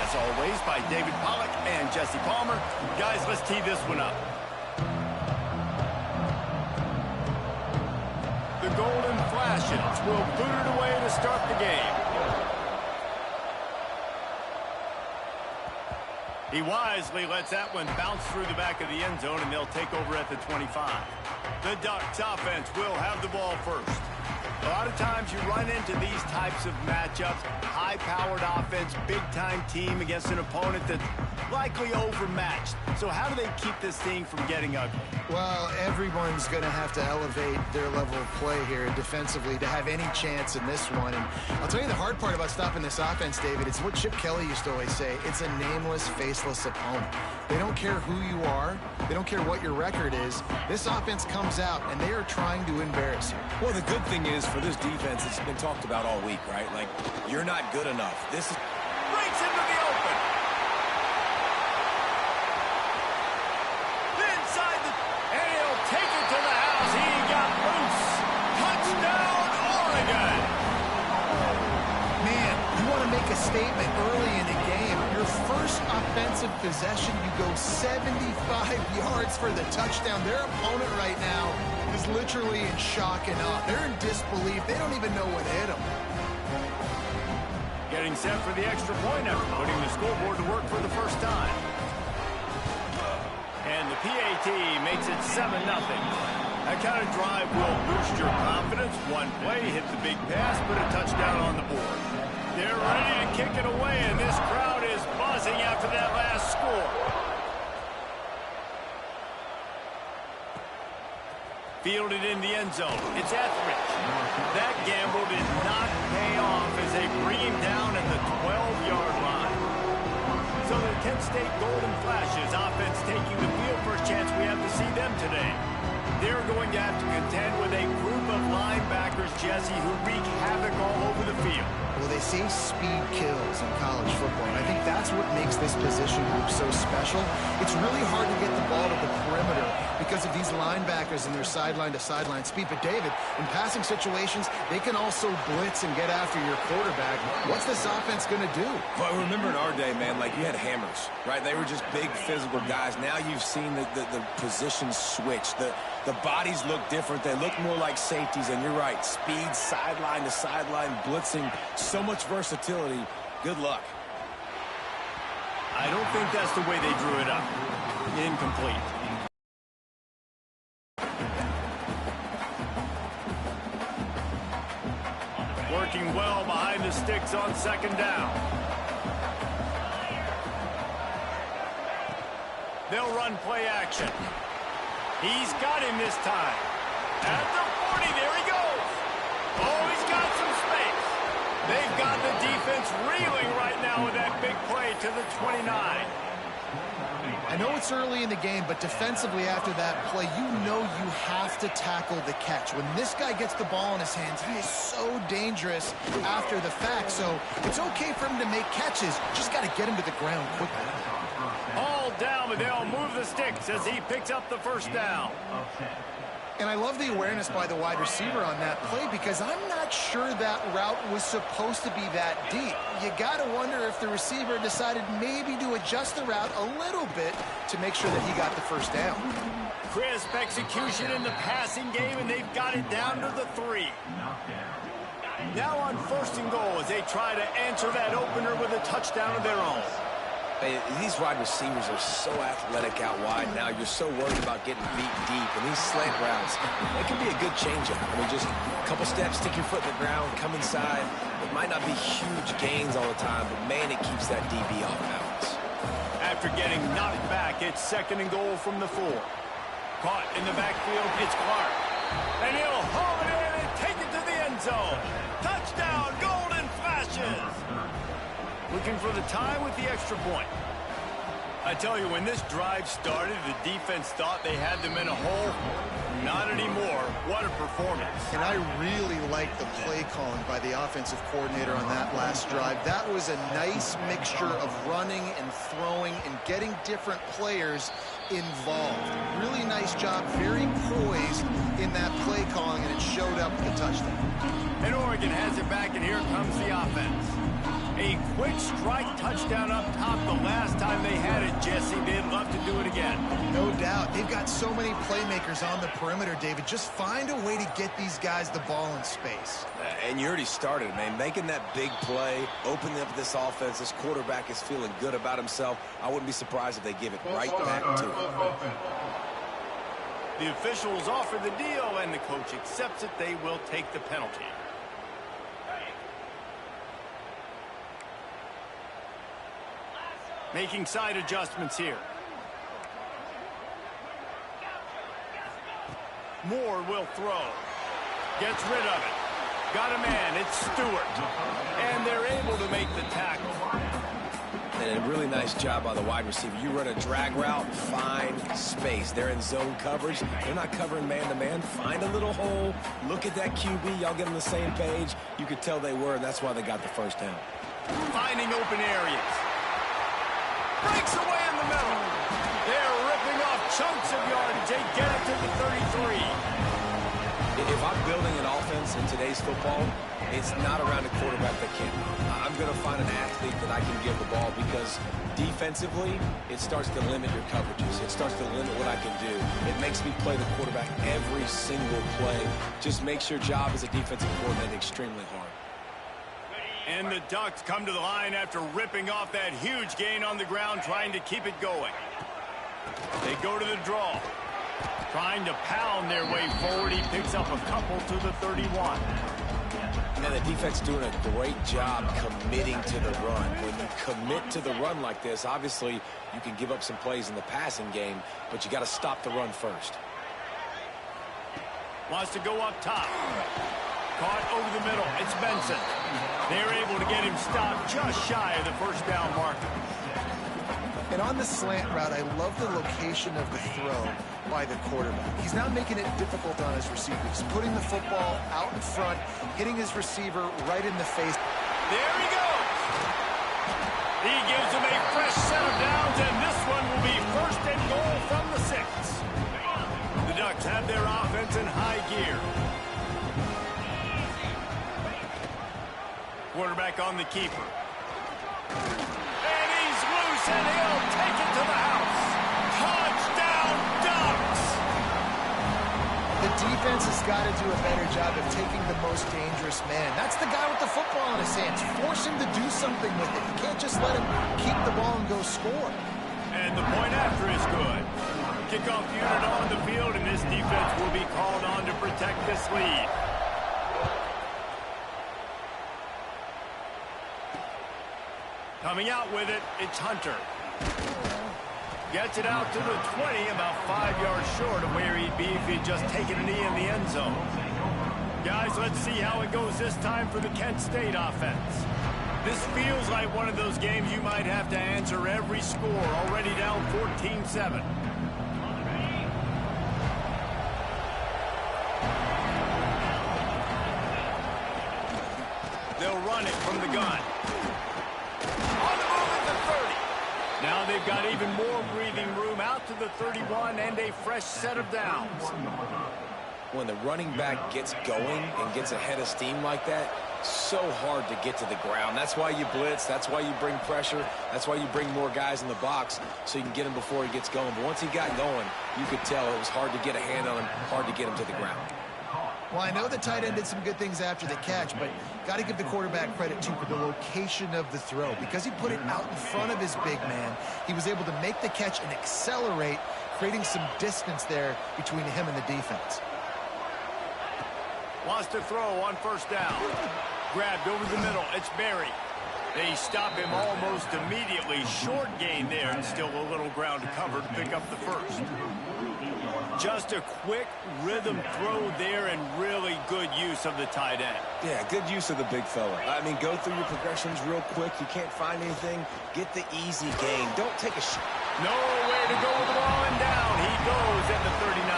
as always, by David Pollack and Jesse Palmer. Guys, let's tee this one up. The Golden Flashes will boot it away to start the game. He wisely lets that one bounce through the back of the end zone, and they'll take over at the 25. The Ducks offense will have the ball first. A lot of times you run into these types of matchups, high-powered offense, big-time team against an opponent that's likely overmatched. So how do they keep this thing from getting ugly? Well, everyone's going to have to elevate their level of play here defensively to have any chance in this one. And I'll tell you the hard part about stopping this offense, David, it's what Chip Kelly used to always say. It's a nameless, faceless opponent. They don't care who you are. They don't care what your record is. This offense comes out, and they are trying to embarrass you. Well, the good thing is for this defense, it's been talked about all week, right? Like, you're not good enough. This is... Breaks into the open. Inside the... And he'll take it to the house. He got loose. Touchdown, Oregon. Man, you want to make a statement early in the game. Your first offensive possession, you go 75 yards for the touchdown. Their opponent right now is literally in shock and awe. They're in disbelief. They don't even know what hit them. Getting set for the extra point after putting the scoreboard to work for the first time. And the PAT makes it 7-0. That kind of drive will boost your confidence. One play, hit the big pass, put a touchdown on the board. They're ready to kick it away, and this crowd is buzzing after that last score. Fielded in the end zone. It's Etheridge. That gamble did not pay off as they bring him down at the 12-yard line. So the Kent State Golden Flashes offense taking the field. First chance we have to see them today. They're going to have to contend with a group of linebackers, Jesse, who wreak havoc all over the field. Well, they say speed kills in college football, and I think that's what makes this position group so special. It's really hard to get the ball to the perimeter because of these linebackers and their sideline-to-sideline speed. But, David, in passing situations, they can also blitz and get after your quarterback. What's this offense going to do? Well, remember in our day, man, like you had hammers, right? They were just big physical guys. Now you've seen the positions switch. The bodies look different. They look more like safeties, and you're right. Speed, sideline to sideline, blitzing, so much versatility. Good luck. I don't think that's the way they drew it up. Incomplete. Working well behind the sticks on second down. They'll run play action. He's got him this time. At the 40, there he goes. Oh, he's got some space. They've got the defense reeling right now with that big play to the 29. I know it's early in the game, but defensively after that play, you know you have to tackle the catch. When this guy gets the ball in his hands, he is so dangerous after the fact. So it's okay for him to make catches. Just got to get him to the ground quickly. All down, but they'll move the sticks as he picks up the first down. And I love the awareness by the wide receiver on that play because I'm not sure that route was supposed to be that deep. You got to wonder if the receiver decided maybe to adjust the route a little bit to make sure that he got the first down. Crisp execution in the passing game, and they've got it down to the 3. Now on first and goal as they try to answer that opener with a touchdown of their own. Hey, these wide receivers are so athletic out wide now. You're so worried about getting beat deep. And these slant routes, they can be a good change-up. I mean, just a couple steps, stick your foot in the ground, come inside. It might not be huge gains all the time, but, man, it keeps that DB off balance. After getting knocked back, it's second and goal from the 4. Caught in the backfield, it's Clark. And he'll haul it in and take it to the end zone. Touchdown, Golden Flashes! Looking for the tie with the extra point. I tell you, when this drive started, the defense thought they had them in a hole. Not anymore. What a performance. And I really like the play calling by the offensive coordinator on that last drive. That was a nice mixture of running and throwing and getting different players involved. Really nice job, very poised in that play calling, and it showed up with the touchdown. And Oregon has it back, and here comes the offense. A quick strike touchdown up top the last time they had it, Jesse. They'd love to do it again. No doubt. They've got so many playmakers on the perimeter, David. Just find a way to get these guys the ball in space. And you already started, man. Making that big play, opening up this offense. This quarterback is feeling good about himself. I wouldn't be surprised if they give it right back to him. The officials offer the deal, and the coach accepts it. They will take the penalty. Making side adjustments here. Moore will throw. Gets rid of it. Got a man. It's Stewart. And they're able to make the tackle. And a really nice job by the wide receiver. You run a drag route, find space. They're in zone coverage. They're not covering man-to-man. Find a little hole. Look at that QB. Y'all get on the same page. You could tell they were, and that's why they got the first down. Finding open areas. Breaks away in the middle. They're ripping off chunks of yardage. They get it to the 33. If I'm building an offense in today's football, it's not around a quarterback that can. I'm going to find an athlete that I can give the ball because defensively, it starts to limit your coverages. It starts to limit what I can do. It makes me play the quarterback every single play. Just makes your job as a defensive coordinator extremely hard. And the Ducks come to the line after ripping off that huge gain on the ground, trying to keep it going. They go to the draw. Trying to pound their way forward. He picks up a couple to the 31. And the defense doing a great job committing to the run. When you commit to the run like this, obviously you can give up some plays in the passing game, but you got to stop the run first. Wants to go up top. Caught over the middle. It's Benson. They're able to get him stopped just shy of the first down marker. And on the slant route, I love the location of the throw by the quarterback. He's now making it difficult on his receivers, putting the football out in front, hitting his receiver right in the face. There he goes. He gives him a fresh set of downs, and this one will be first and goal from the 6. The Ducks have their offense in high gear. Quarterback on the keeper. And he's loose, and he'll take it to the house. Touchdown, Ducks! The defense has got to do a better job of taking the most dangerous man. That's the guy with the football in his hands. Force him to do something with it. You can't just let him keep the ball and go score. And the point after is good. Kickoff unit on the field, and this defense will be called on to protect this lead. Coming out with it, it's Hunter. Gets it out to the 20, about 5 yards short of where he'd be if he'd just taken a knee in the end zone. Guys, let's see how it goes this time for the Kent State offense. This feels like one of those games you might have to answer every score, already down 14-7. They'll run it from the gun. Now they've got even more breathing room out to the 31 and a fresh set of downs. When the running back gets going and gets ahead of steam like that, so hard to get to the ground. That's why you blitz. That's why you bring pressure. That's why you bring more guys in the box so you can get him before he gets going. But once he got going, you could tell it was hard to get a hand on him, hard to get him to the ground. Well, I know the tight end did some good things after the catch, but got to give the quarterback credit, too, for the location of the throw. Because he put it out in front of his big man, he was able to make the catch and accelerate, creating some distance there between him and the defense. Wants to throw on first down. Grabbed over the middle. It's Berry. They stop him almost immediately. Short gain there, and still a little ground to cover to pick up the first. Just a quick rhythm throw there, and really good use of the tight end. Yeah, good use of the big fella. I mean, go through your progressions real quick. You can't find anything. Get the easy gain. Don't take a shot. Nowhere to go with the ball, and down he goes at the 39.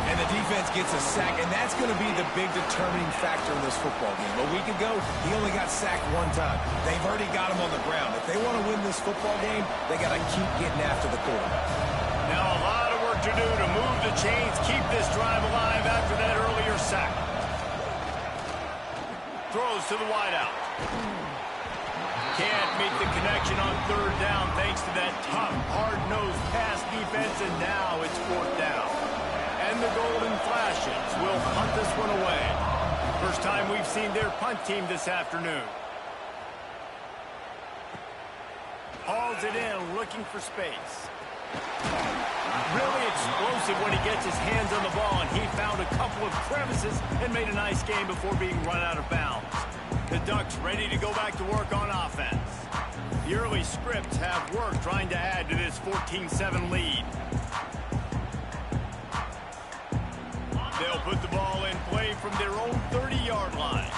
And the defense gets a sack, and that's going to be the big determining factor in this football game. A week ago, he only got sacked one time. They've already got him on the ground. If they want to win this football game, they got to keep getting after the quarterback. Now a lot of work to do to move the chains, keep this drive alive after that earlier sack. Throws to the wideout. Can't meet the connection on third down thanks to that tough, hard-nosed pass defense, and now it's fourth down. And the Golden Flashes will punt this one away. First time we've seen their punt team this afternoon. Hauls it in, looking for space. Really explosive when he gets his hands on the ball, and he found a couple of crevices and made a nice game before being run out of bounds. The Ducks ready to go back to work on offense. The early scripts have worked trying to add to this 14-7 lead. They'll put the ball in play from their own 30-yard line.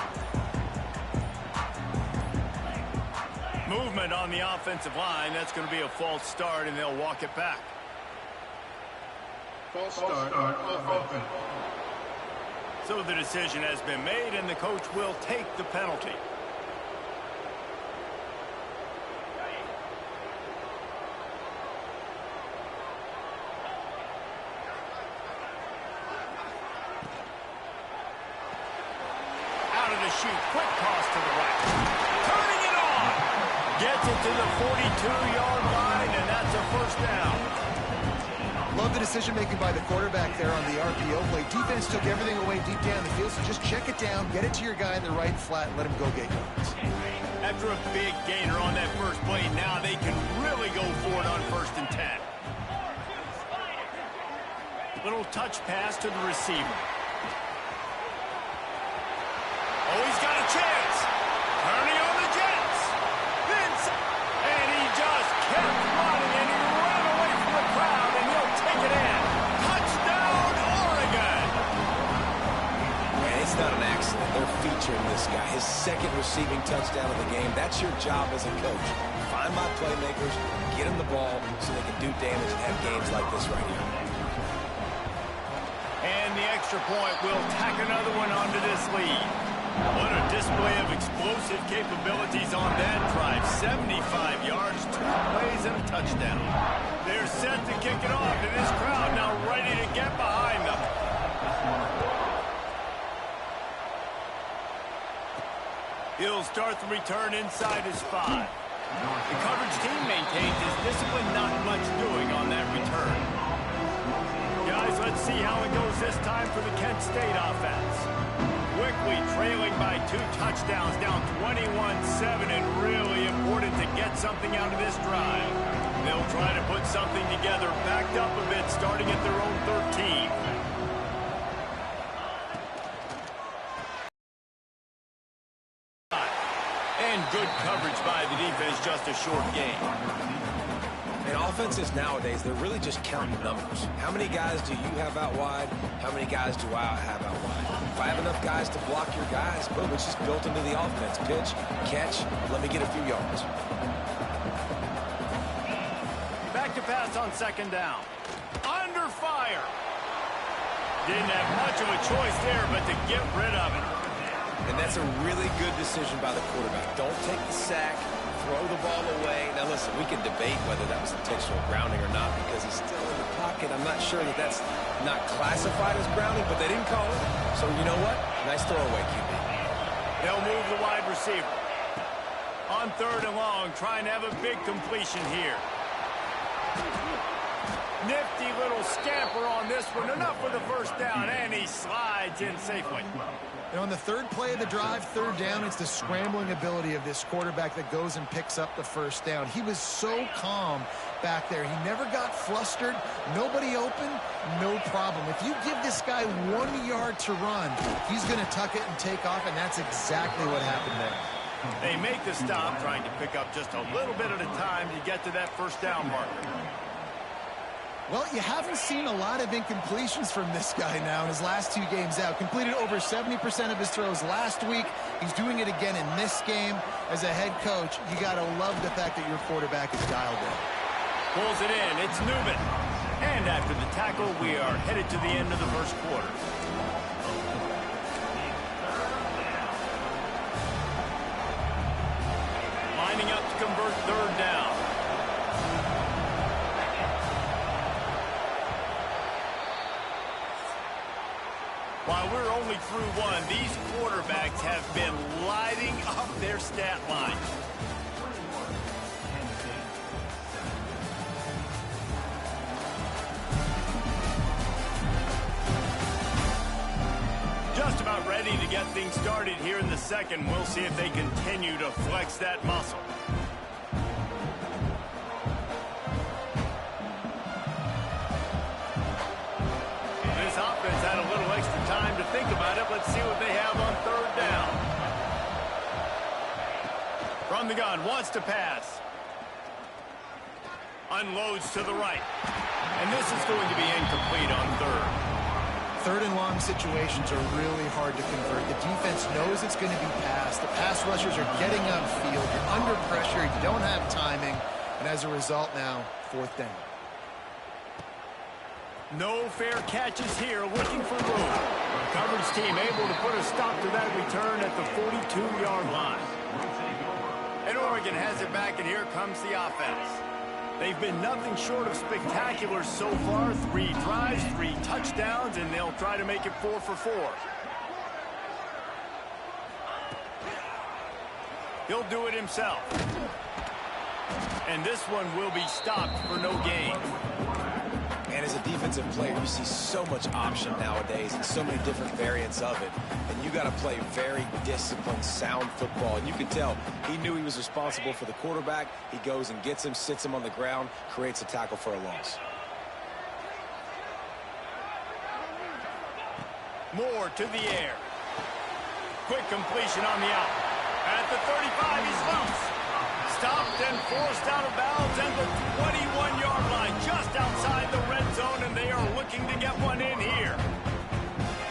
Movement on the offensive line. That's going to be a false start, and they'll walk it back. False start on offense. So the decision has been made, and the coach will take the penalty. Out of the chute, quick toss to the right. Turning it on. Gets it to the 42-yard line, and that's a first down. Love the decision-making by the quarterback there on the RPO play. Defense took everything away deep down the field, so just check it down, get it to your guy in the right flat, and let him go get yards. After a big gainer on that first play, now they can really go for it on 1st and 10. Little touch pass to the receiver. Oh, he's got a chance. Turning on the Jets. And he just kept running, and he ran away from the crowd, and he'll take it in. Touchdown, Oregon. And it's not an accident. They're featuring this guy. His second receiving touchdown of the game. That's your job as a coach. Find my playmakers, get them the ball so they can do damage and have games like this right here. And the extra point will tack another one onto this lead. What a display of explosive capabilities on that drive. 75 yards, 2 plays, and a touchdown. They're set to kick it off, and this crowd now ready to get behind them. He'll start the return inside his 5. The coverage team maintains his discipline, not much doing on that return. Guys, let's see how it goes this time for the Kent State offense. Quickly trailing by 2 touchdowns, down 21-7, and really important to get something out of this drive. They'll try to put something together, backed up a bit, starting at their own 13. And good coverage by the defense, just a short game. And offenses nowadays, they're really just counting numbers. How many guys do you have out wide? How many guys do I have out wide? If I have enough guys to block your guys, boom, it's just built into the offense. Pitch, catch, let me get a few yards. Back to pass on 2nd down. Under fire. Didn't have much of a choice there, but to get rid of it. And that's a really good decision by the quarterback. Don't take the sack. Throw the ball away. Now, listen, we can debate whether that was intentional grounding or not because he's still in the pocket. I'm not sure that that's not classified as grounding, but they didn't call it. So, you know what? Nice throwaway, QB. They'll move the wide receiver. On 3rd and long, trying to have a big completion here. Nifty little scamper on this one. Enough for the first down, and he slides in safely. And on the 3rd play of the drive, 3rd down, it's the scrambling ability of this quarterback that goes and picks up the first down. He was so calm back there. He never got flustered. Nobody open, no problem. If you give this guy 1 yard to run, he's going to tuck it and take off, and that's exactly what happened there. They make the stop, trying to pick up just a little bit at a time to get to that first down marker. Well, you haven't seen a lot of incompletions from this guy now in his last 2 games out. Completed over 70% of his throws last week. He's doing it again in this game. As a head coach, you got to love the fact that your quarterback is dialed in. Pulls it in. It's Newman. And after the tackle, we are headed to the end of the first quarter. Lining up to convert 3rd down. While we're only through 1, these quarterbacks have been lighting up their stat line. things started here in the second. We'll see if they continue to flex that muscle. This offense had a little extra time to think about it. Let's see what they have on third down. From the gun, wants to pass. Unloads to the right. And this is going to be incomplete on third. Third and long situations are really hard to convert. The defense knows it's going to be passed. The pass rushers are getting upfield. You're under pressure. You don't have timing. And as a result now, fourth down. No fair catches here, looking for room. Coverage team able to put a stop to that return at the 42-yard line. And Oregon has it back, and here comes the offense. They've been nothing short of spectacular so far. 3 drives, 3 touchdowns, and they'll try to make it 4 for 4. He'll do it himself. And this one will be stopped for no gain. And as a defensive player, you see so much option nowadays and so many different variants of it. And you got to play very disciplined, sound football. And you can tell he knew he was responsible for the quarterback. He goes and gets him, sits him on the ground, creates a tackle for a loss. Moore to the air. Quick completion on the out. At the 35, he's loose. Stopped and forced out of bounds at the 21-yard line, just outside the red zone, and they are looking to get one in here.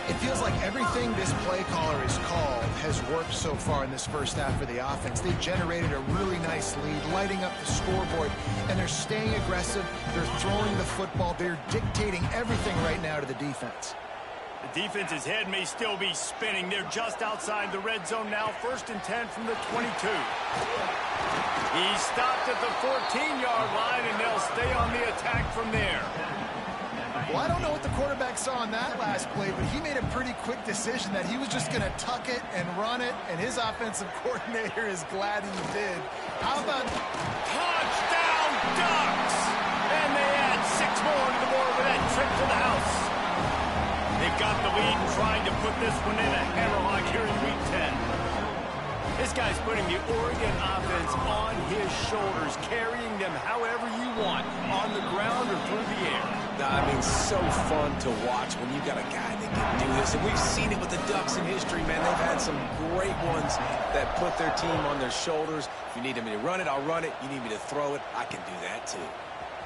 It feels like everything this play caller has called has worked so far in this first half for the offense. They've generated a really nice lead, lighting up the scoreboard, and they're staying aggressive. They're throwing the football. They're dictating everything right now to the defense. The defense's head may still be spinning. They're just outside the red zone now, 1st and 10 from the 22. He's stopped at the 14-yard line, and they'll stay on the attack from there. Well, I don't know what the quarterback saw on that last play, but he made a pretty quick decision that he was just going to tuck it and run it, and his offensive coordinator is glad he did. How about touchdown Ducks? And they add 6 more to the board with that trip to the house. They've got the lead and trying to put this one in a hammerlock here in Week 10. This guy's putting the Oregon offense on his shoulders, carrying them however you want, on the ground or through the air. I mean, so fun to watch when you got a guy that can do this. And we've seen it with the Ducks in history, man. They've had some great ones that put their team on their shoulders. If you need me to run it, I'll run it. You need me to throw it, I can do that too.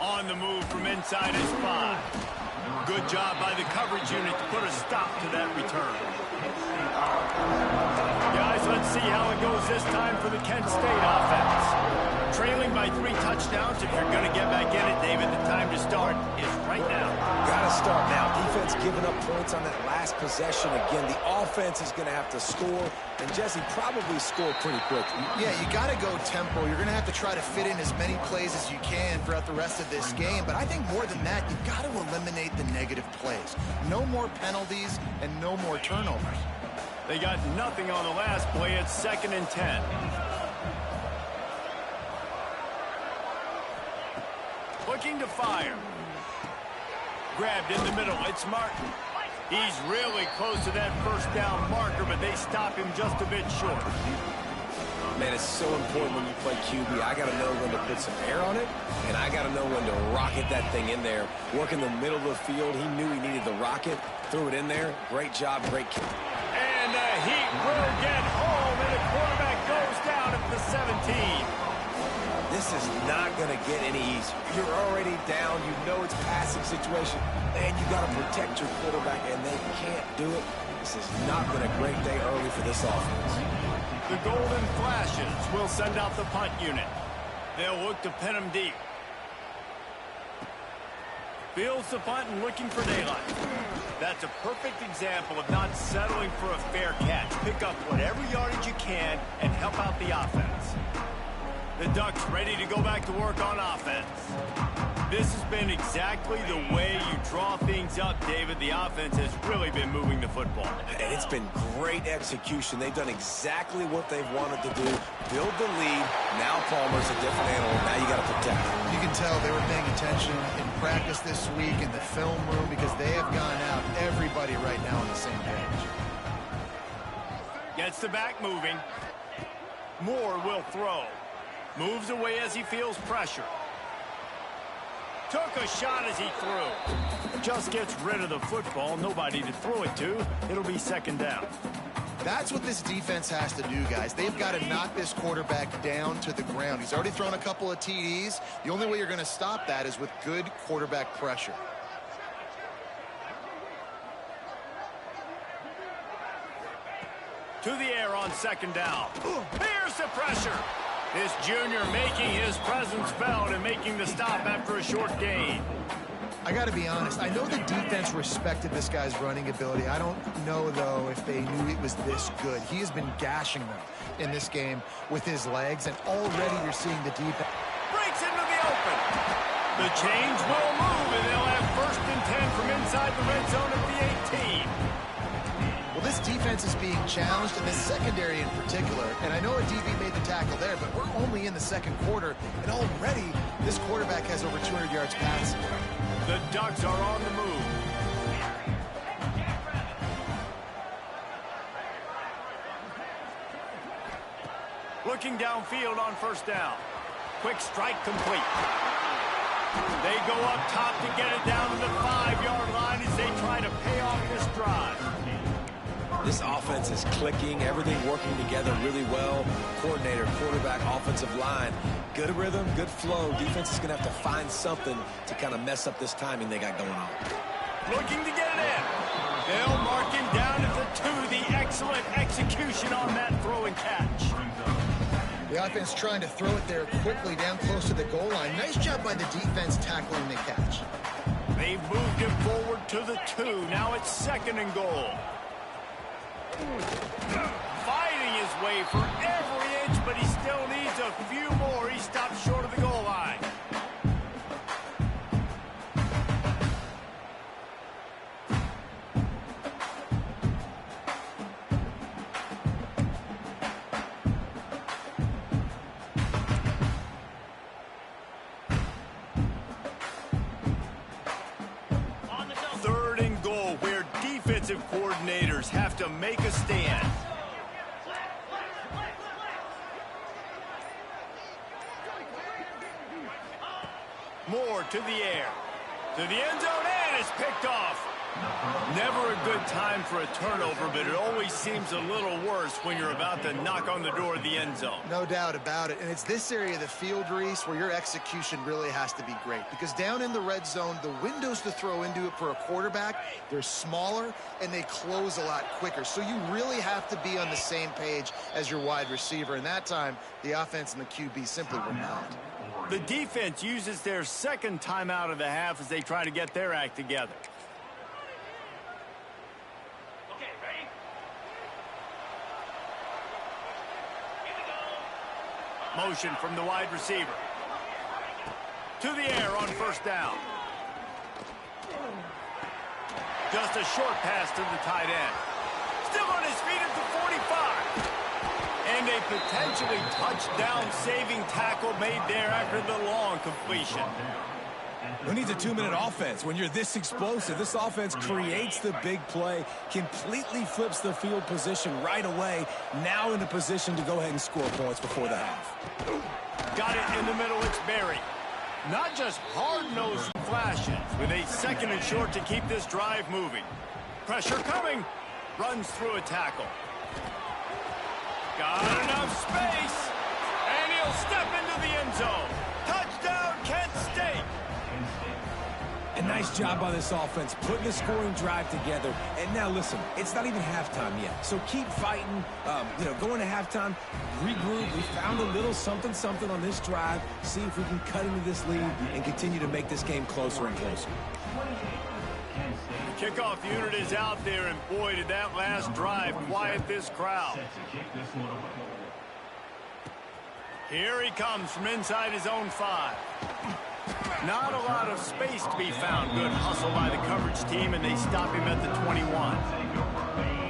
On the move from inside his 5. Good job by the coverage unit to put a stop to that return. Guys, let's see how it goes this time for the Kent State offense. Trailing by 3 touchdowns. If you're going to get back in it, David, the time to start is right now. Got to start now. Defense giving up points on that last possession. Again, the offense is going to have to score, and Jesse probably score pretty quickly. Yeah, you got to go tempo. You're going to have to try to fit in as many plays as you can throughout the rest of this game. But I think more than that, you've got to eliminate the negative plays. No more penalties and no more turnovers. They got nothing on the last play. It's 2nd and 10. Looking to fire. Grabbed in the middle. It's Martin. He's really close to that first down marker, but they stop him just a bit short. Man, it's so important when you play QB. I got to know when to put some air on it, and I got to know when to rocket that thing in there. Working the middle of the field, he knew he needed the rocket, threw it in there. Great job, great kick. And the Heat will get home, and the quarterback goes down at the 17. This is not going to get any easier. You're already down. You know it's passing situation, and you got to protect your quarterback, and they can't do it. This has not been a great day early for this offense. The Golden Flashes will send out the punt unit. They'll look to pin them deep. Fields the punt and looking for daylight. That's a perfect example of not settling for a fair catch. Pick up whatever yardage you can and help out the offense. The Ducks ready to go back to work on offense. This has been exactly the way you draw things up, David. The offense has really been moving the football. And it's been great execution. They've done exactly what they've wanted to do. Build the lead. Now Palmer's a different animal. Now you got to protect him. You can tell they were paying attention in practice this week in the film room because they have gone out, everybody right now on the same page. Gets the back moving. Moore will throw. Moves away as he feels pressure. Took a shot as he threw. Just gets rid of the football. Nobody to throw it to. It'll be second down. That's what this defense has to do, guys. They've got to knock this quarterback down to the ground. He's already thrown a couple of TDs. The only way you're going to stop that is with good quarterback pressure. To the air on second down. Here's the pressure. This junior making his presence felt and making the stop after a short gain. I got to be honest. I know the defense respected this guy's running ability. I don't know, though, if they knew it was this good. He has been gashing them in this game with his legs, and already you're seeing the defense. Breaks into the open. The chains will move, and they'll have 1st and 10 from inside the red zone at the 18. Well, this defense is being challenged, and the secondary in particular. And I know a DB made the tackle there, but we're only in the second quarter, and already this quarterback has over 200 yards passing. The Ducks are on the move. Looking downfield on first down. Quick strike complete. They go up top to get it down to the 5-yard line as they try to pay off this drive. This offense is clicking, everything working together really well. Coordinator, quarterback, offensive line. Good rhythm, good flow. Defense is going to have to find something to kind of mess up this timing they got going on. Looking to get it in. They'll mark him down at the 2. The excellent execution on that throw and catch. The offense trying to throw it there quickly down close to the goal line. Nice job by the defense tackling the catch. They've moved him forward to the 2. Now it's 2nd and goal. Fighting his way for every inch, but he still needs a few more. He stopped short of the goal line. Defensive coordinators have to make a stand. Moore to the air. To the end zone, and it's picked off. Never a good time for a turnover, but it always seems a little worse when you're about to knock on the door of the end zone. No doubt about it. And it's this area of the field, Reese, where your execution really has to be great. Because down in the red zone, the windows to throw into it for a quarterback, they're smaller and they close a lot quicker. So you really have to be on the same page as your wide receiver. And that time, the offense and the QB simply were not. The defense uses their 2nd timeout of the half as they try to get their act together. Motion from the wide receiver. To the air on first down. Just a short pass to the tight end. Still on his feet at the 45. And a potentially touchdown-saving tackle made there after the long completion. Who needs a 2-minute offense when you're this explosive? This offense creates the big play, completely flips the field position right away, now in a position to go ahead and score points before the half. Got it in the middle, it's Berry. Not just hard-nosed flashes, with a 2nd and short to keep this drive moving. Pressure coming. Runs through a tackle. Got enough space. And he'll step into the end zone. Touchdown, Kent State. A nice job by this offense, putting a scoring drive together. And now, listen, it's not even halftime yet. So keep fighting, going to halftime, regroup. We found a little something on this drive. See if we can cut into this lead and continue to make this game closer and closer. The kickoff unit is out there, and boy, did that last drive quiet this crowd. Here he comes from inside his own 5. Not a lot of space to be found. Good hustle by the coverage team, and they stop him at the 21.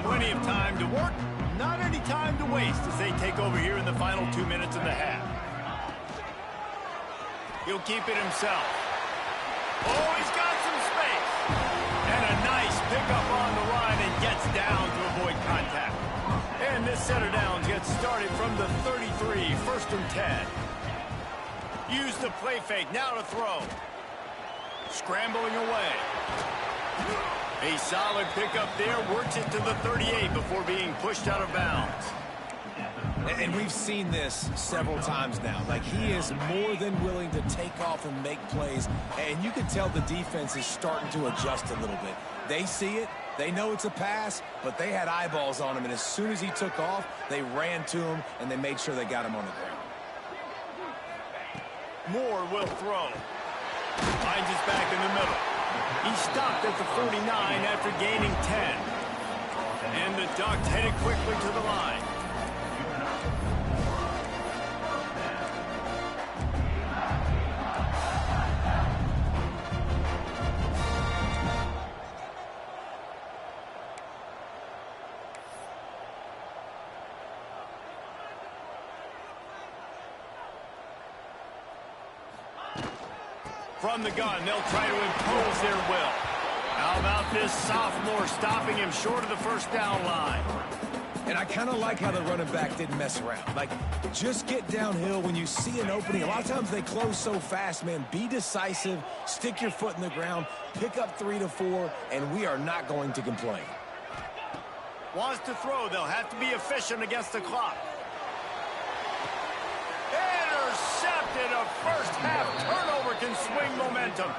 Plenty of time to work, not any time to waste as they take over here in the final 2 minutes of the half. He'll keep it himself. Oh, he's got some space. And a nice pickup on the line and gets down to avoid contact. And this set of downs gets started from the 33, 1st and 10. Use the play fake, now to throw. Scrambling away. A solid pickup there, works it to the 38 before being pushed out of bounds. And we've seen this several times now. Like, he is more than willing to take off and make plays. And you can tell the defense is starting to adjust a little bit. They see it. They know it's a pass, but they had eyeballs on him. And as soon as he took off, they ran to him, and they made sure they got him on the ground. Moore will throw. Finds his back in the middle. He stopped at the 49 after gaining 10. And the Ducks headed quickly to the line. From the gun, they'll try to impose their will. How about this sophomore stopping him short of the first down line? And I kind of like how the running back didn't mess around. Like, just get downhill when you see an opening. A lot of times they close so fast, man. Be decisive, stick your foot in the ground, pick up 3 to 4, and we are not going to complain. Wants to throw. They'll have to be efficient against the clock. Intercepted. A first-half turnover can swing momentum.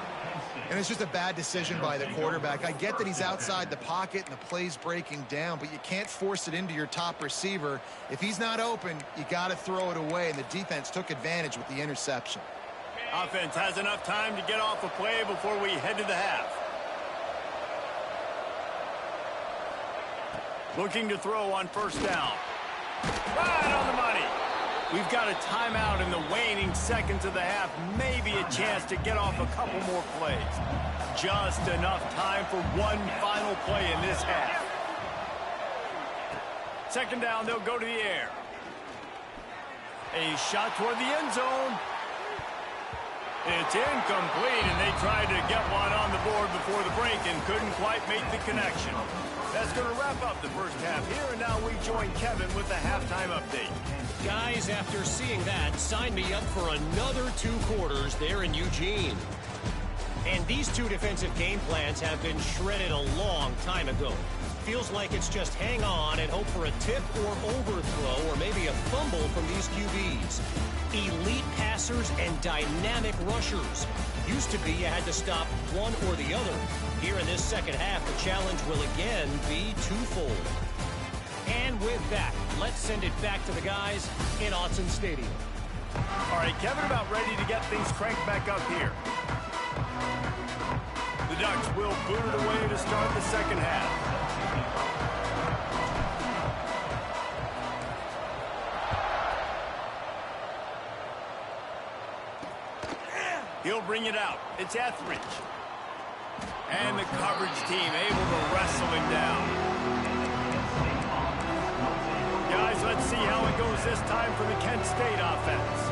And it's just a bad decision by the quarterback. I get that he's outside the pocket and the play's breaking down, but you can't force it into your top receiver. If he's not open, you got to throw it away, and the defense took advantage with the interception. Offense has enough time to get off a play before we head to the half. Looking to throw on first down. Right on the money. We've got a timeout in the waning seconds of the half. Maybe a chance to get off a couple more plays. Just enough time for one final play in this half. Second down, they'll go to the air. A shot toward the end zone. It's incomplete, and they tried to get one on the board before the break and couldn't quite make the connection. That's going to wrap up the first half here, and now we join Kevin with the halftime update. Guys, after seeing that, sign me up for another 2 quarters there in Eugene. And these 2 defensive game plans have been shredded a long time ago. Feels like it's just hang on and hope for a tip or overthrow or maybe a fumble from these QBs. Elite passers and dynamic rushers. Used to be you had to stop one or the other. Here in this second half, the challenge will again be twofold. And with that, let's send it back to the guys in Autzen Stadium. All right, Kevin, about ready to get things cranked back up here. The Ducks will boot it away to start the second half. He'll bring it out. It's Etheridge. And the coverage team able to wrestle him down. Guys, let's see how it goes this time for the Kent State offense.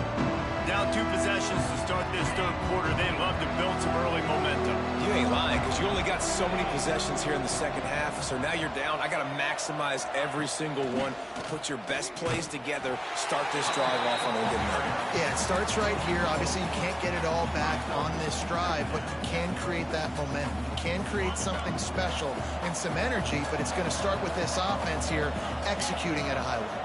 Down 2 possessions to start this third quarter. They'd love to build some early momentum. You ain't lying, because you only got so many possessions here in the second half. So now you're down. I got to maximize every single one. Put your best plays together. Start this drive off on a good note. Yeah, it starts right here. Obviously, you can't get it all back on this drive, but you can create that momentum. You can create something special and some energy, but it's going to start with this offense here executing at a high level.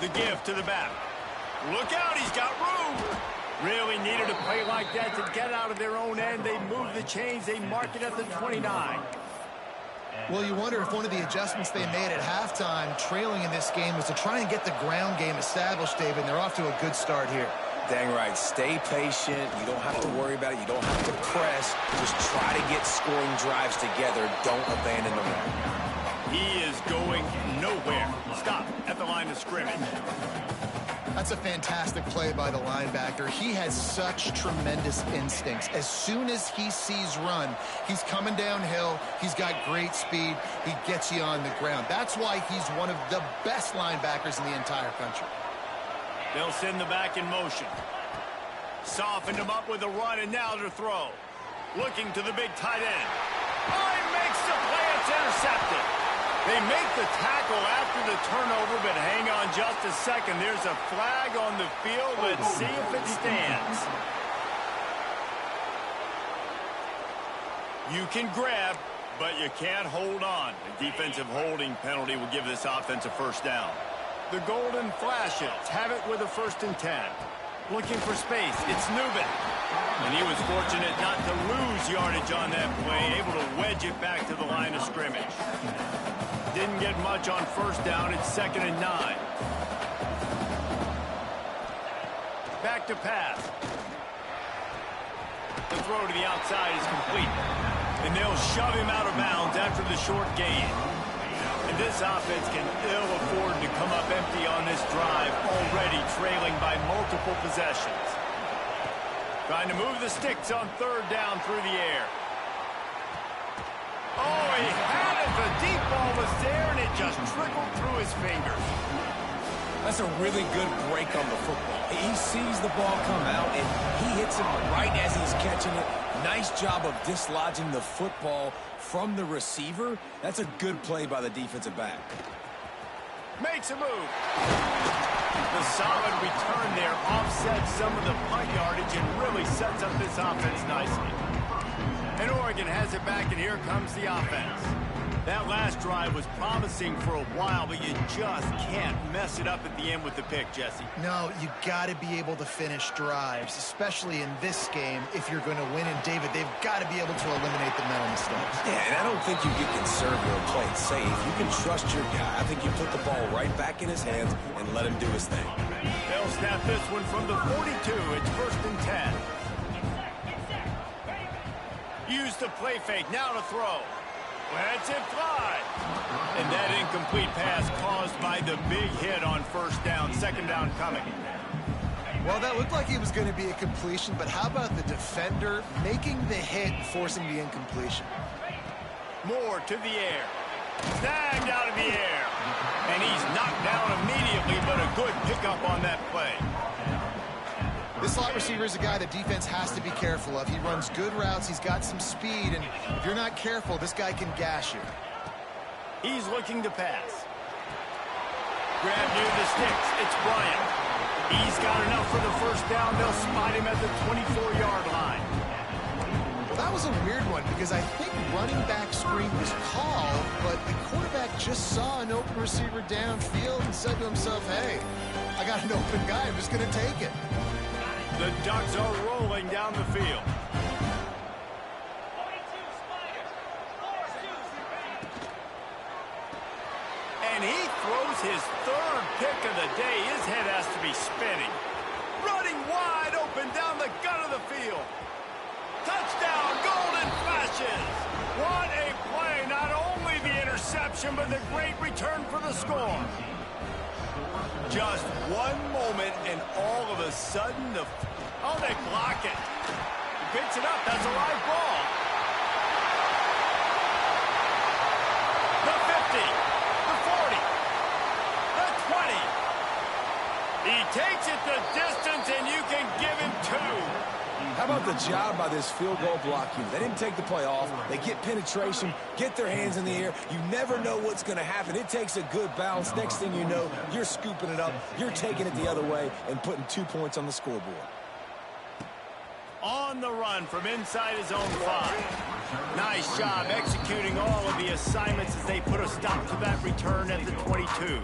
The give to the back. Look out, he's got room. Really needed a play like that to get out of their own end. They move the chains. They mark it at the 29. Well, you wonder if one of the adjustments they made at halftime, trailing in this game, was to try and get the ground game established, David. They're off to a good start here. Dang right. Stay patient. You don't have to worry about it. You don't have to press. Just try to get scoring drives together. Don't abandon the run. He is going nowhere. Stop at the line of scrimmage. That's a fantastic play by the linebacker. He has such tremendous instincts. As soon as he sees run, he's coming downhill. He's got great speed. He gets you on the ground. That's why he's one of the best linebackers in the entire country. They'll send the back in motion. Softened him up with a run, and now to throw. Looking to the big tight end. Oh, he makes the play. It's intercepted. They make the tackle after the turnover, but hang on just a second. There's a flag on the field. Let's see if it stands. You can grab, but you can't hold on. A defensive holding penalty will give this offense a first down. The golden flashes have it with a 1st and 10. Looking for space. It's Newman. And he was fortunate not to lose yardage on that play, able to wedge it back to the line of scrimmage. Didn't get much on 1st down. It's 2nd and 9. Back to pass. The throw to the outside is complete. And they'll shove him out of bounds after the short gain. And this offense can ill afford to come up empty on this drive, already trailing by multiple possessions. Trying to move the sticks on 3rd down through the air. Oh, he had it. The deep ball was there, and it just trickled through his fingers. That's a really good break on the football. He sees the ball come out, and he hits it right as he's catching it. Nice job of dislodging the football from the receiver. That's a good play by the defensive back. Makes a move. The solid return there offsets some of the punt yardage and really sets up this offense nicely. And Oregon has it back, and here comes the offense. That last drive was promising for a while, but you just can't mess it up at the end with the pick, Jesse. No, you got to be able to finish drives, especially in this game. If you're going to win, and David, they've got to be able to eliminate the mental mistakes. Yeah, and I don't think you get conservative or play it safe. You can trust your guy. I think you put the ball right back in his hands and let him do his thing. They'll snap this one from the 42. It's 1st and 10. Use the play fake. Now to throw. Let's it fly. And that incomplete pass caused by the big hit on 1st down. 2nd down coming. Well, that looked like it was going to be a completion, but how about the defender making the hit and forcing the incompletion? More to the air. Snagged out of the air. And he's knocked down immediately, but a good pickup on that play. This slot receiver is a guy the defense has to be careful of. He runs good routes. He's got some speed, and if you're not careful, this guy can gash you. He's looking to pass. Grab near the sticks. It's Bryant. He's got enough for the 1st down. They'll spot him at the 24-yard line. Well, that was a weird one because I think running back screen was called, but the quarterback just saw an open receiver downfield and said to himself, hey, I got an open guy. I'm just going to take it. The Ducks are rolling down the field. And he throws his 3rd pick of the day. His head has to be spinning. Running wide open down the gut of the field. Touchdown, golden flashes. What a play. Not only the interception, but the great return for the score. Just one moment, and all of a sudden, oh, they block it. He picks it up. That's a live ball. The 50, the 40, the 20. He takes it the distance, and you can give him 2. How about the job by this field goal block unit? They didn't take the play off. They get penetration, get their hands in the air. You never know what's going to happen. It takes a good bounce. Next thing you know, you're scooping it up, you're taking it the other way, and putting 2 points on the scoreboard. On the run from inside his own 5. Nice job executing all of the assignments as they put a stop to that return at the 22.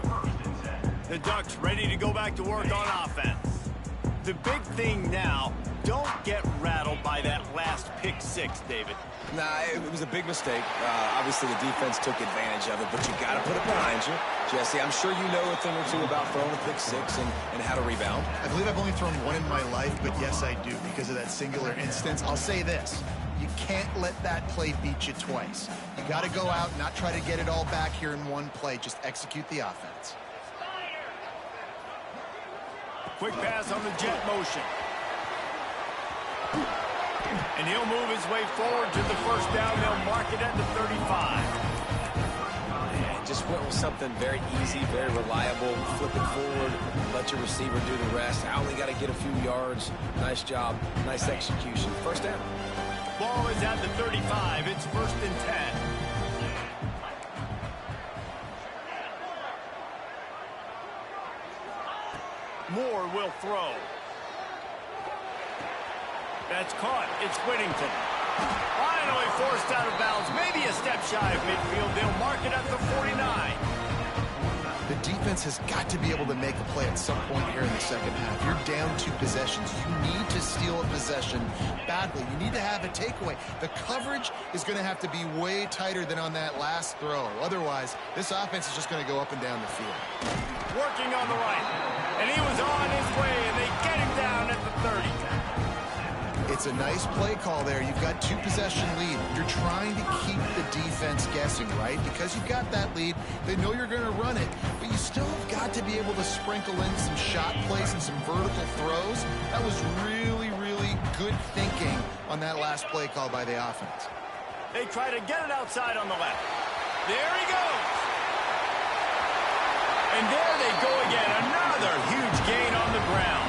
The Ducks ready to go back to work on offense. The big thing now, don't get rattled by that last pick 6, David. Nah, it was a big mistake. Obviously, the defense took advantage of it, but you got to put it behind you. Jesse, I'm sure you know a thing or two about throwing a pick 6 and how to rebound. I believe I've only thrown one in my life, but yes, I do because of that singular instance. I'll say this. You can't let that play beat you twice. You got to go out, not try to get it all back here in one play. Just execute the offense. Quick pass on the jet motion. And he'll move his way forward to the 1st down. They'll mark it at the 35. Yeah, just went with something very easy, very reliable. Flip it forward, let your receiver do the rest. I only got to get a few yards. Nice job, nice execution. 1st down. Ball is at the 35. It's 1st and 10. Moore will throw. That's caught. It's Whittington. Finally forced out of bounds. Maybe a step shy of midfield. They'll mark it at the 49. The defense has got to be able to make a play at some point here in the second half. You're down 2 possessions. You need to steal a possession badly. You need to have a takeaway. The coverage is going to have to be way tighter than on that last throw. Otherwise, this offense is just going to go up and down the field. Working on the right. And he was on his way, and they get him down at the 30. It's a nice play call there. You've got 2 possession lead. You're trying to keep the defense guessing, right? Because you've got that lead, they know you're going to run it, but you still have got to be able to sprinkle in some shot plays and some vertical throws. That was really, really good thinking on that last play call by the offense. They try to get it outside on the left. There he goes. And there they go again. Another huge gain on the ground.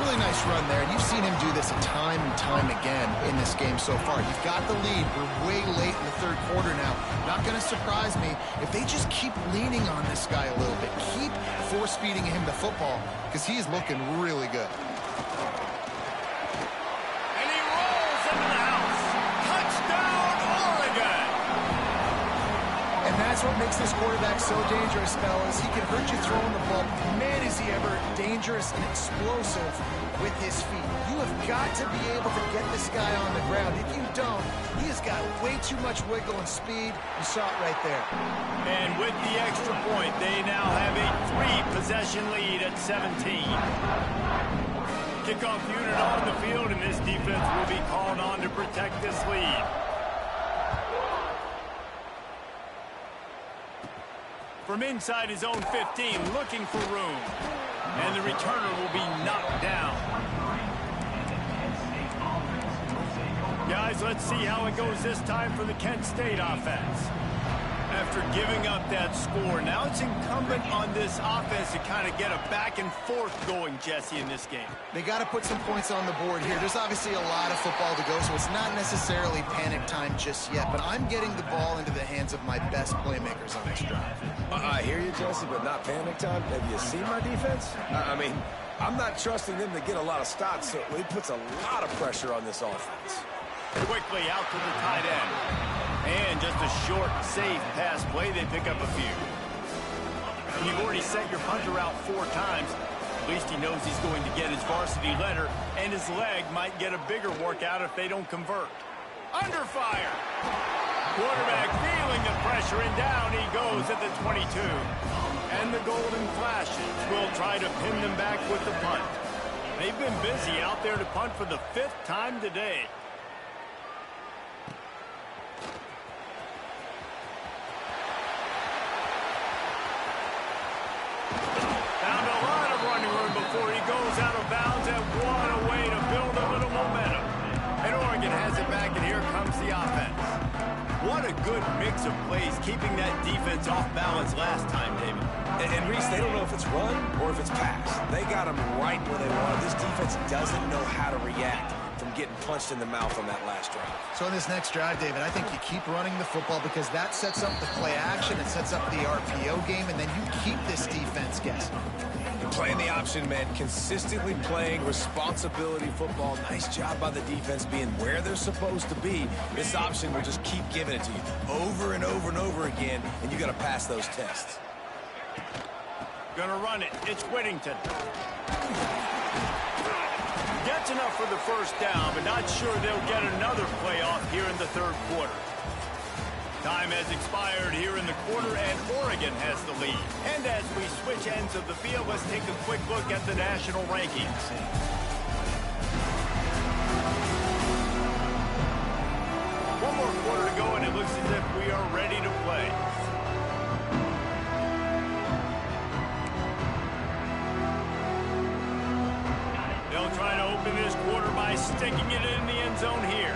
Really nice run there, and you've seen him do this time and time again in this game so far. You've got the lead. We're way late in the 3rd quarter now. Not going to surprise me if they just keep leaning on this guy a little bit. Keep force-feeding him the football, because he is looking really good. And he rolls into the house. Touchdown, Oregon! And that's what makes this quarterback so dangerous, fellas. He can hurt you throwing the ball. Man, is he ever dangerous and explosive with his feet. You have got to be able to get this guy on the ground. If you don't, he has got way too much wiggle and speed. You saw it right there. And with the extra point, they now have a 3-possession lead at 17. Kickoff unit on the field, and this defense will be called on to protect this lead. From inside his own 15, looking for room. And the returner will be knocked down. Guys, let's see how it goes this time for the Kent State offense. After giving up that score, now it's incumbent on this offense to kind of get a back and forth going, Jesse, in this game. They got to put some points on the board here. There's obviously a lot of football to go, so it's not necessarily panic time just yet, but I'm getting the ball into the hands of my best playmakers on this drive. I hear you, Jesse, but not panic time. Have you seen my defense? I mean, I'm not trusting them to get a lot of stops, so it puts a lot of pressure on this offense. Quickly out to the tight end. And just a short, safe pass play. They pick up a few. And you've already sent your punter out 4 times. At least he knows he's going to get his varsity letter, and his leg might get a bigger workout if they don't convert. Under fire. Quarterback feeling the pressure, and down he goes at the 22. And the Golden Flashes will try to pin them back with the punt. They've been busy out there to punt for the 5th time today. Found a lot of running room before he goes out of bounds, and what a way to build a little momentum. And Oregon has it back, and here comes the offense. What a good mix of plays, keeping that defense off balance last time, David. And Reese, they don't know if it's run or if it's pass. They got them right where they want. This defense doesn't know how to react from getting punched in the mouth on that last drive. So in this next drive, David, I think you keep running the football because that sets up the play action, it sets up the RPO game, and then you keep this defense guessing. Playing the option, man. Consistently playing responsibility football. Nice job by the defense being where they're supposed to be. This option will just keep giving it to you over and over and over again, and you got to pass those tests. Gonna run it. It's Whittington. Gets enough for the 1st down, but not sure they'll get another playoff here in the 3rd quarter. Time has expired here in the quarter, and Oregon has the lead. And as we switch ends of the field, let's take a quick look at the national rankings. One more quarter to go, and it looks as if we are ready to play. They'll try to open this quarter by sticking it in the end zone here.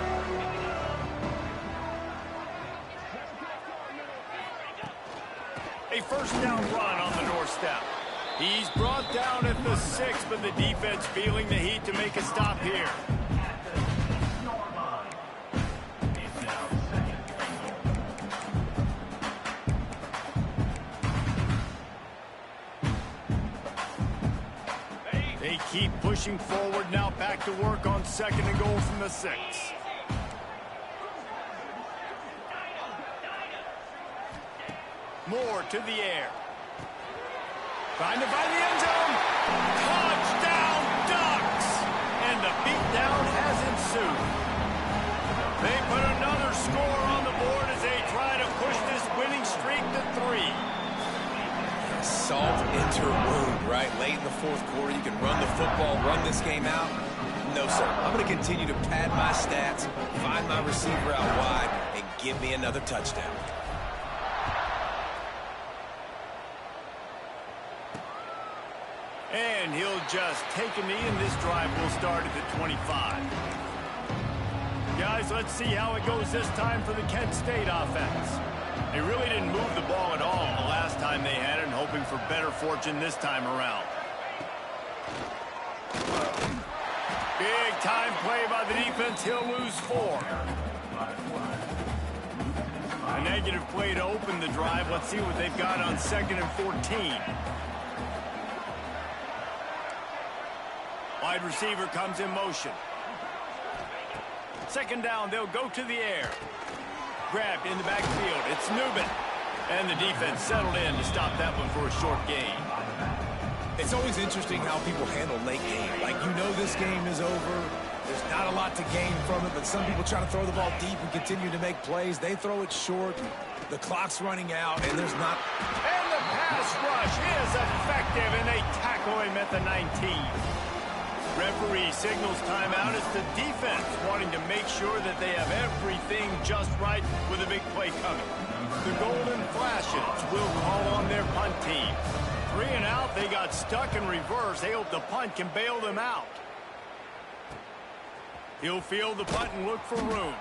A 1st down run on the doorstep. He's brought down at the 6, but the defense feeling the heat to make a stop here. They keep pushing forward now, back to work on 2nd and goal from the 6. Moore to the air. Trying to find the end zone. Touchdown, Ducks! And the beatdown has ensued. They put another score on the board as they try to push this winning streak to 3. Salt into a wound, right? Late in the 4th quarter, you can run the football, run this game out. No, sir. I'm going to continue to pad my stats, find my receiver out wide, and give me another touchdown. And he'll just take a knee, and this drive will start at the 25. Guys, let's see how it goes this time for the Kent State offense. They really didn't move the ball at all the last time they had it, and hoping for better fortune this time around. Big time play by the defense. He'll lose 4. A negative play to open the drive. Let's see what they've got on 2nd and 14. Wide receiver comes in motion. 2nd down, they'll go to the air. Grabbed in the backfield. It's Newman. And the defense settled in to stop that one for a short gain. It's always interesting how people handle late game. Like, you know this game is over. There's not a lot to gain from it, but some people try to throw the ball deep and continue to make plays. They throw it short. The clock's running out, and there's not... And the pass rush is effective, and they tackle him at the 19. Referee signals timeout. It's the defense wanting to make sure that they have everything just right with a big play coming. The Golden Flashes will call on their punt team. 3 and out. They got stuck in reverse. They hope the punt can bail them out. He'll field the punt and look for room.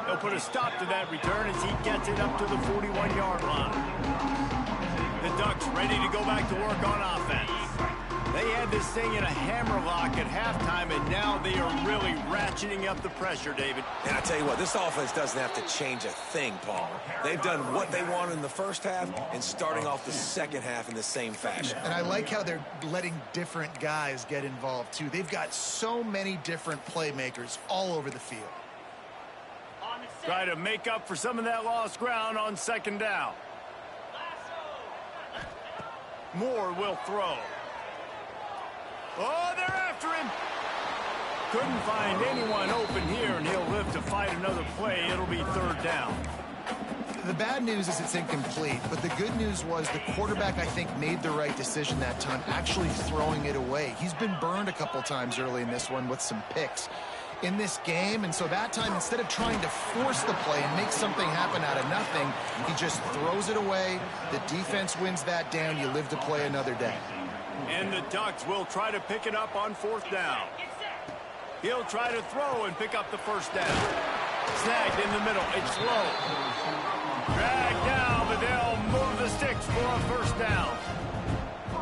They'll put a stop to that return as he gets it up to the 41-yard line. The Ducks ready to go back to work on offense. They had this thing in a hammerlock at halftime, and now they are really ratcheting up the pressure, David. And I tell you what, this offense doesn't have to change a thing, Paul. They've done what they wanted in the first half and starting off the second half in the same fashion. And I like how they're letting different guys get involved, too. They've got so many different playmakers all over the field. Try to make up for some of that lost ground on 2nd down. Moore will throw. Oh, they're after him. Couldn't find anyone open here, and he'll live to fight another play. It'll be 3rd down. The bad news is it's incomplete, but the good news was the quarterback, I think, made the right decision that time, actually throwing it away. He's been burned a couple times early in this one with some picks in this game, and so that time, instead of trying to force the play and make something happen out of nothing, he just throws it away. The defense wins that down. You live to play another day. And the Ducks will try to pick it up on 4th down. He'll try to throw and pick up the 1st down. Snagged in the middle. It's low. Dragged down, but they'll move the sticks for a 1st down.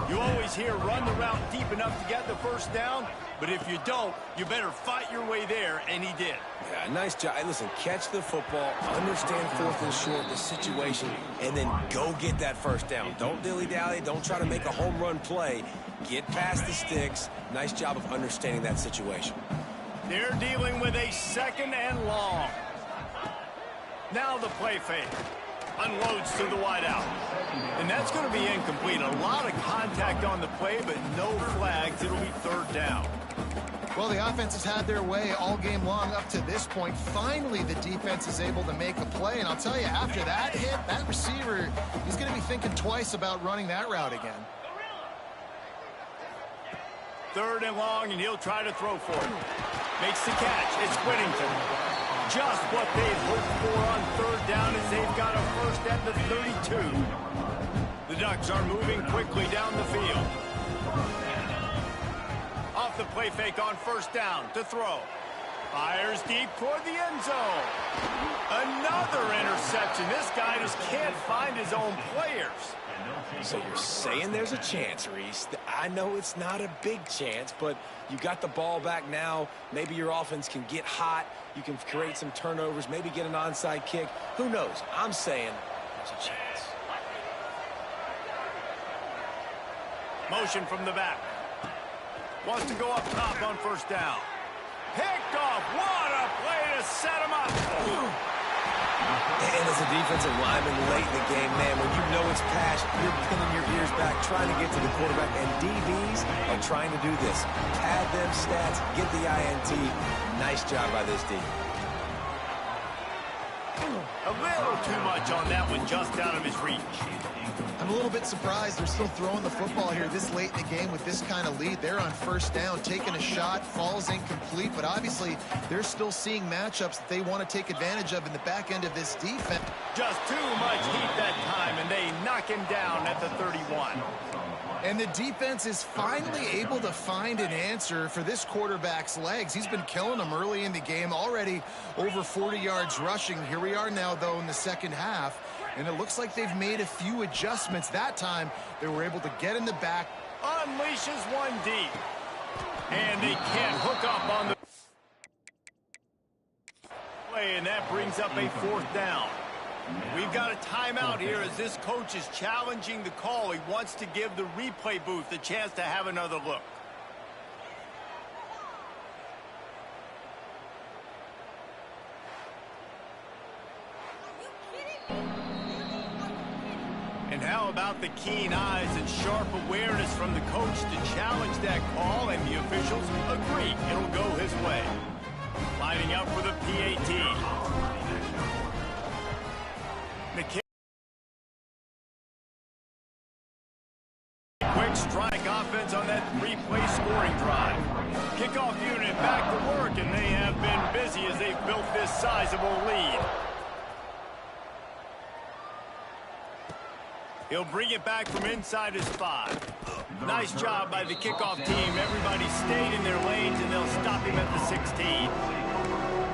You always hear run the route deep enough to get the 1st down, but if you don't, you better fight your way there, and he did. Yeah, nice job. Hey, listen, catch the football, understand 4th and short, the situation, and then go get that 1st down. Don't dilly-dally. Don't try to make a home run play. Get past the sticks. Nice job of understanding that situation. They're dealing with a 2nd and long. Now the play fake. Unloads to the wideout. And that's going to be incomplete. A lot of contact on the play, but no flags. It'll be 3rd down. Well, the offense has had their way all game long up to this point. Finally, the defense is able to make a play. And I'll tell you, after that hit, that receiver, he's going to be thinking twice about running that route again. 3rd and long, and he'll try to throw for it. Makes the catch. It's Whittington. Just what they've hoped for on 3rd down as they've got a 1st at the 32. The Ducks are moving quickly down the field. Off the play fake on 1st down to throw. Fires deep toward the end zone. Another interception. This guy just can't find his own players. So you're saying there's a chance, Reese. I know it's not a big chance, but you got the ball back now. Maybe your offense can get hot. You can create some turnovers, maybe get an onside kick. Who knows? I'm saying there's a chance. Motion from the back. Wants to go up top on first down. Picked off. What a play to set him up. And as a defensive lineman late in the game, man, when you know it's pass, you're pinning your ears back, trying to get to the quarterback, and DBs are trying to do this. Pad them stats, get the INT. Nice job by this D. A little too much on that one, just out of his reach. I'm a little bit surprised they're still throwing the football here this late in the game with this kind of lead. They're on first down, taking a shot, falls incomplete, but obviously they're still seeing matchups that they want to take advantage of in the back end of this defense. Just too much heat that time, and they knock him down at the 31. And the defense is finally able to find an answer for this quarterback's legs. He's been killing them early in the game, already over 40 yards rushing. Here we are now, though, in the second half. And it looks like they've made a few adjustments. That time, they were able to get in the back. Unleashes one deep. And they can't hook up on the play, and that brings up a fourth down. We've got a timeout here as this coach is challenging the call. He wants to give the replay booth a chance to have another look. And how about the keen eyes and sharp awareness from the coach to challenge that call, and the officials agree it'll go his way. Lining up for the PAT. Quick strike offense on that three-play scoring drive. Kickoff unit back to work, and they have been busy as they've built this sizable lead. He'll bring it back from inside his 5. Nice job by the kickoff team. Everybody stayed in their lanes, and they'll stop him at the 16.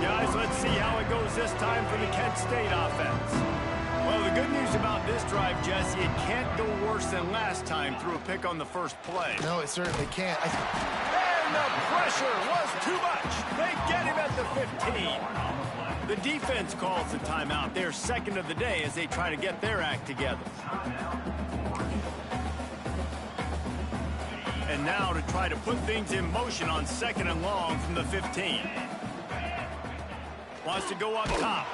Guys, let's see how it goes this time for the Kent State offense. Well, the good news about this drive, Jesse, it can't go worse than last time through a pick on the first play. No, it certainly can't. And the pressure was too much. They get him at the 15. The defense calls the timeout. Their second of the day as they try to get their act together. And now to try to put things in motion on second and long from the 15. Wants to go up top.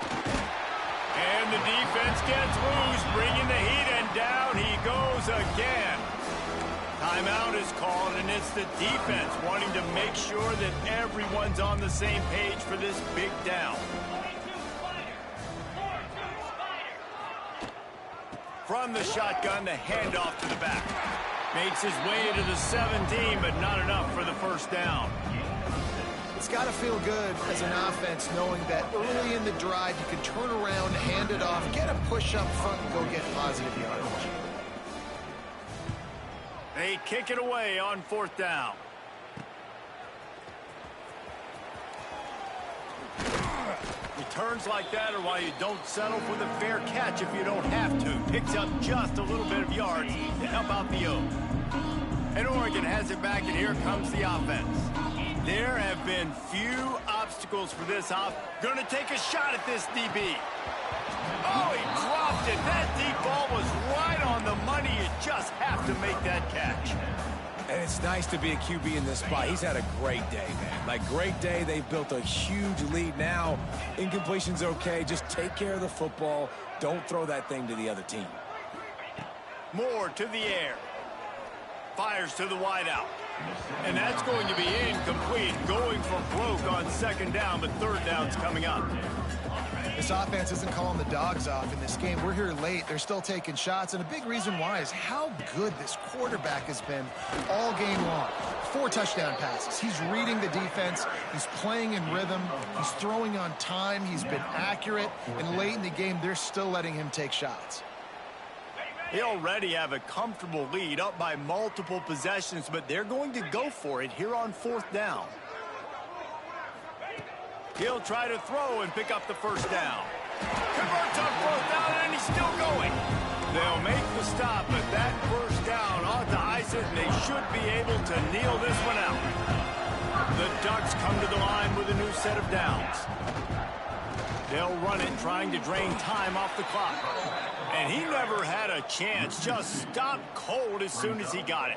And the defense gets loose, bringing the heat, and down he goes again. Timeout is called, and it's the defense wanting to make sure that everyone's on the same page for this big down. From the shotgun, the handoff to the back. Makes his way to the 17, but not enough for the first down. It's got to feel good as an offense knowing that early in the drive you can turn around, hand it off, get a push up front, and go get positive yardage. They kick it away on fourth down. Returns like that are why you don't settle for the fair catch if you don't have to. Picks up just a little bit of yards to help out the O. And Oregon has it back, and here comes the offense. There have been few obstacles for this off. Going to take a shot at this DB. Oh, he dropped it. That deep ball was right on the money. You just have to make that catch. And it's nice to be a QB in this spot. He's had a great day, man. Like, great day. They've built a huge lead now. Incompletion's okay. Just take care of the football. Don't throw that thing to the other team. Moore to the air. Fires to the wideout. And that's going to be incomplete. Going for broke on second down, but third down's coming up. This offense isn't calling the dogs off in this game. We're here late. They're still taking shots, and a big reason why is how good this quarterback has been all game long. 4 touchdown passes. He's reading the defense. He's playing in rhythm. He's throwing on time. He's been accurate. And late in the game, they're still letting him take shots. They already have a comfortable lead, up by multiple possessions, but they're going to go for it here on fourth down. He'll try to throw and pick up the first down. Converts on fourth down, and he's still going. They'll make the stop, but that first down ought to ice it, and they should be able to kneel this one out. The Ducks come to the line with a new set of downs. They'll run it, trying to drain time off the clock. And he never had a chance, just stopped cold as soon as he got it.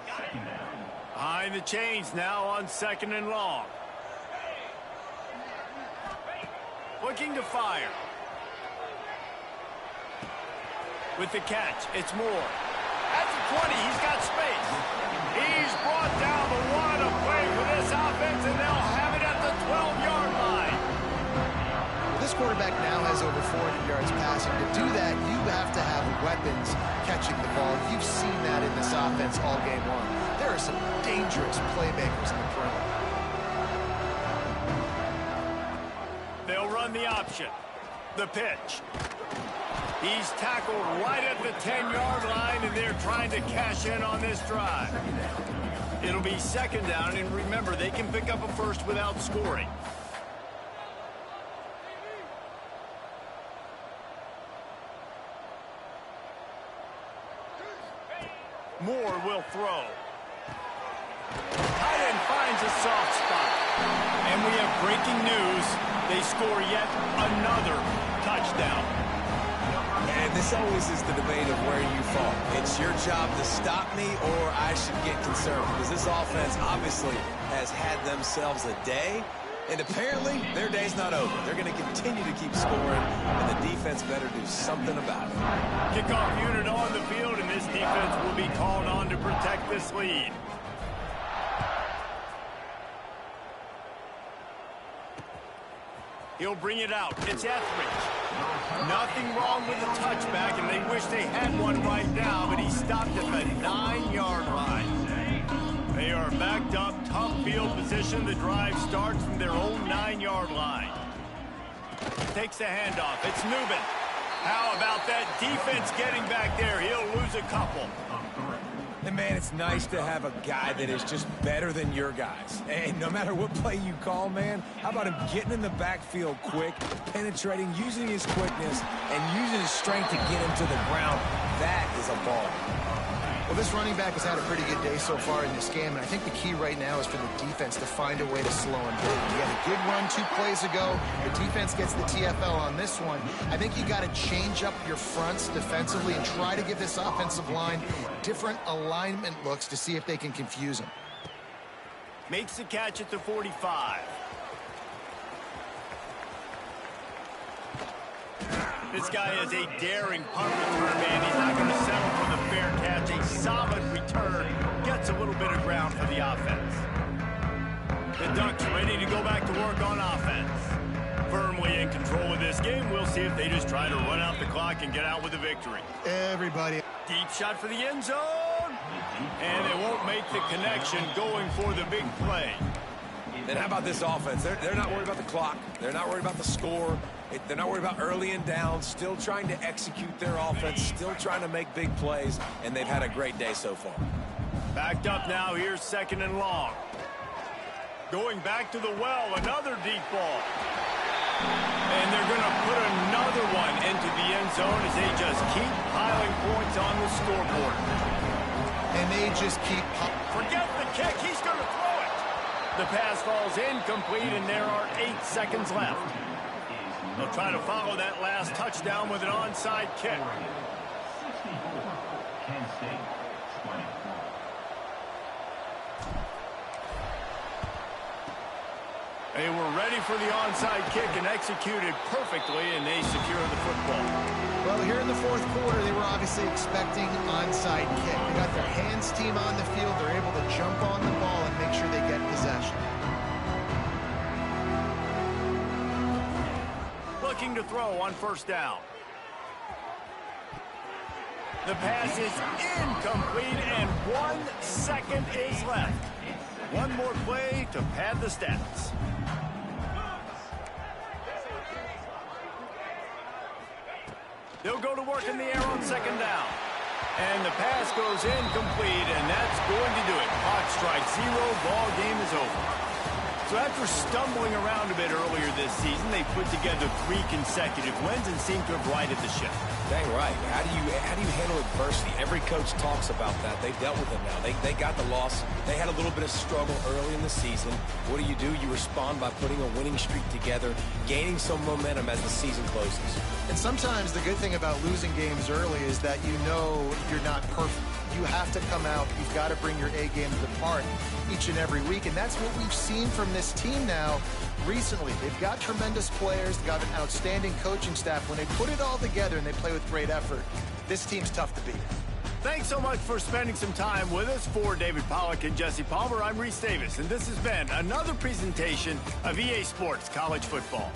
Behind the chains now on 2nd and long. Looking to fire. With the catch, it's Moore. At the 20, he's got space. He's brought down the one to play for this offense, and they'll have it at the 12-yard line. This quarterback now has over 400 yards passing. To do that, you have to have weapons catching the ball. You've seen that in this offense all game long. There are some dangerous playmakers in the perimeter. They'll run the option. The pitch. He's tackled right at the 10-yard line, and they're trying to cash in on this drive. It'll be 2nd down, and remember, they can pick up a first without scoring. Moore will throw. Tight end finds a soft spot. And we have breaking news. They score yet another touchdown. And this always is the debate of where you fall. It's your job to stop me, or I should get concerned, because this offense obviously has had themselves a day, and apparently their day's not over. They're going to continue to keep scoring, and the defense better do something about it. Kickoff unit on the field, and this defense will be called on to protect this lead. He'll bring it out. It's Etheridge. Nothing wrong with the touchback, and they wish they had one right now, but he stopped at the 9-yard line. They are backed up, tough field position. The drive starts from their own 9-yard line. Takes the handoff. It's Newman. How about that defense getting back there? He'll lose a couple. And, man, it's nice to have a guy that is just better than your guys. And no matter what play you call, man, how about him getting in the backfield quick, penetrating, using his quickness, and using his strength to get him to the ground? That is a ball. Well, this running back has had a pretty good day so far in this game, and I think the key right now is for the defense to find a way to slow him down. He had a good run 2 plays ago. The defense gets the TFL on this one. I think you got to change up your fronts defensively and try to give this offensive line different alignment looks to see if they can confuse him. Makes the catch at the 45. This guy is a daring punt return man. He's not going to settle for the fair catch. A solid return. Gets a little bit of ground for the offense. The Ducks ready to go back to work on offense. Firmly in control of this game. We'll see if they just try to run out the clock and get out with a victory. Everybody. Deep shot for the end zone. And they won't make the connection going for the big play. Then how about this offense? They're not worried about the clock. They're not worried about the score. They're not worried about early and down. Still trying to execute their offense. Still trying to make big plays. And they've had a great day so far. Backed up now. Here's 2nd and long. Going back to the well. Another deep ball. And they're going to put another one into the end zone as they just keep piling points on the scoreboard. And they just keep... Forget the kick. He's going to throw it. The pass falls incomplete, and there are 8 seconds left. They'll try to follow that last touchdown with an onside kick. They were ready for the onside kick and executed perfectly, and they secure the football. Well, here in the 4th quarter, they were obviously expecting onside kick. They got their hands team on the field. They're able to jump on the ball and make sure they get possession. Looking to throw on 1st down. The pass is incomplete, and 1 second is left. One more play to pad the stats. They'll go to work in the air on 2nd down. And the pass goes incomplete, and that's going to do it. Clock strike 0, ball game is over. So after stumbling around a bit earlier this season, they put together 3 consecutive wins and seem to have righted the ship. Dang right. How do you handle adversity? Every coach talks about that. They've dealt with it now. They got the loss. They had a little bit of struggle early in the season. What do? You respond by putting a winning streak together, gaining some momentum as the season closes. And sometimes the good thing about losing games early is that you know you're not perfect. you have to come out. You've got to bring your A game to the park each and every week, and that's what we've seen from this team now recently. They've got tremendous players. They've got an outstanding coaching staff. When they put it all together and they play with great effort, this team's tough to beat. Thanks so much for spending some time with us. For David Pollack and Jesse Palmer, I'm Reese Davis, and this has been another presentation of EA Sports College Football.